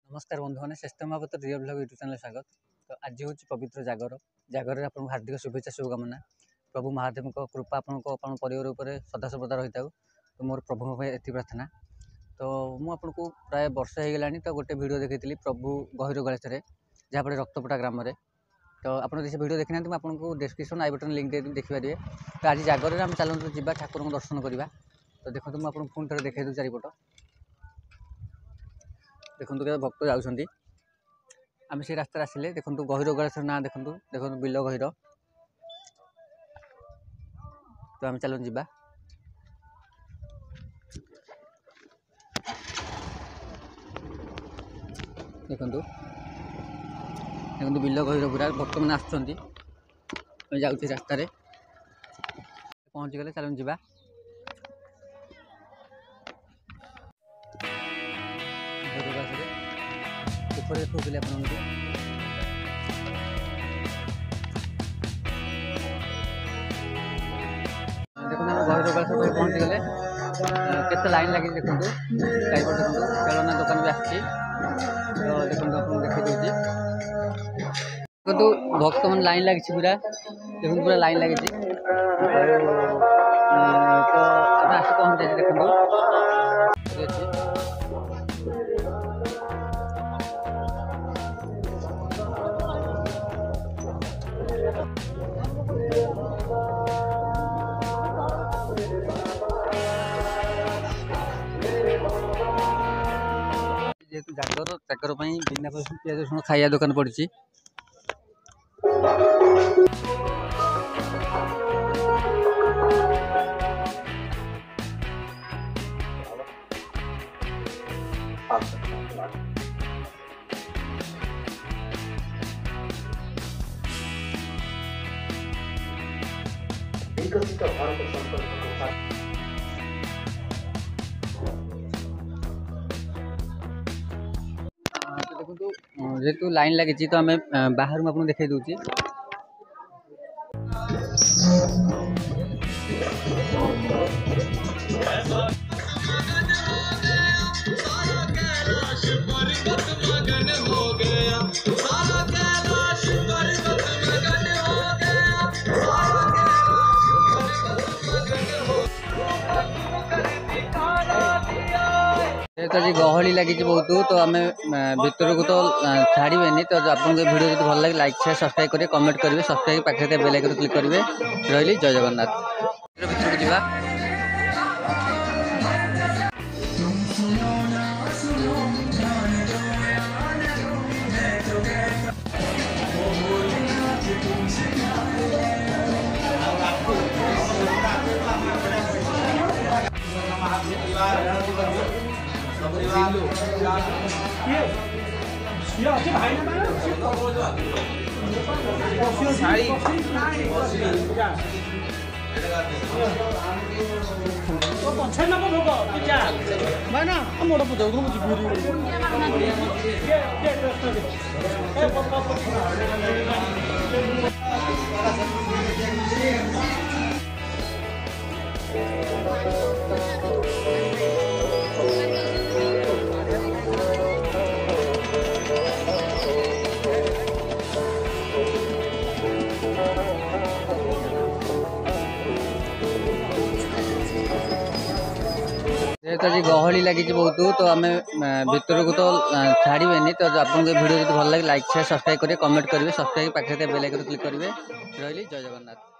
नमस्कार बंधु मैंने श्रेष्ठ महापत रियल ब्लॉग यूट्यूब चैनल स्वागत। तो आज हूँ पवित्र जागर जागर आपको हार्दिक शुभेच्छा शुभकामना। प्रभु महादेव कृपा आपन परिवार उपर सदासर्वदा रही था। तो मोर प्रभु ये प्रार्थना। तो मुझे प्राय वर्ष हो गला तो गोटे वीडियो देखी प्रभु गहिर गणेश जहाँपड़े रक्तपटा ग्राम। तो आप वीडियो देखी ना आपको डिस्क्रिप्शन आई बटन लिंक देती देखिपारे। तो आज जागर आम चलते जा ठाकुर को दर्शन करवा। तो देखो मुझे पुणी थे देखा चारिपट देखो क्या भक्त जाऊँगी आम से रास्ता आसिले देखो गहिर गणेश ना देखो देखो बिल गहिर। तो आम चलते जा देखो देखो बिल गहिर पूरा भक्त मैंने आसुँच रास्त पहुँची गले चलते जा ऊपर देखुले आप देखो गहिर गणेश पहुँची गले केते लाइन लगी देखो चारिपट देखो खेलना दुकान भी आसी। तो देखो आपको देखा दूसरी देखो भक्त मन लाइन लगी पूरा देखो पूरा लाइन लगी। तो आम आस पहुँच जाए देखो जेहेतु जागर जागर बिना पियाज रसुण खाया दुकान पड़ी। विकसित भारत संकल्पको साथ देखो जेहेतु लाइन लगी तो आम बाहर आपको देखा दूसरी तो गहली लगी बहुत। तो आम भर को तो छाड़े तो आपको वीडियो जो भल लगे लाइक शेयर सब्सक्राइब करेंगे कमेंट करेंगे सब्सक्राइब पाखे बेल आइकन क्लिक करेंगे। रही जय जगन्नाथ भर को जा तो गहली लगी बहुत। तो आम भर को तो छाड़े तो आपको वीडियो जो भल लगे लाइक शेयर सब्सक्राइब करेंगे कमेंट करेंगे सब्सक्राइब पाखे बेल आइकन क्लिक करेंगे। रही जय जगन्नाथ।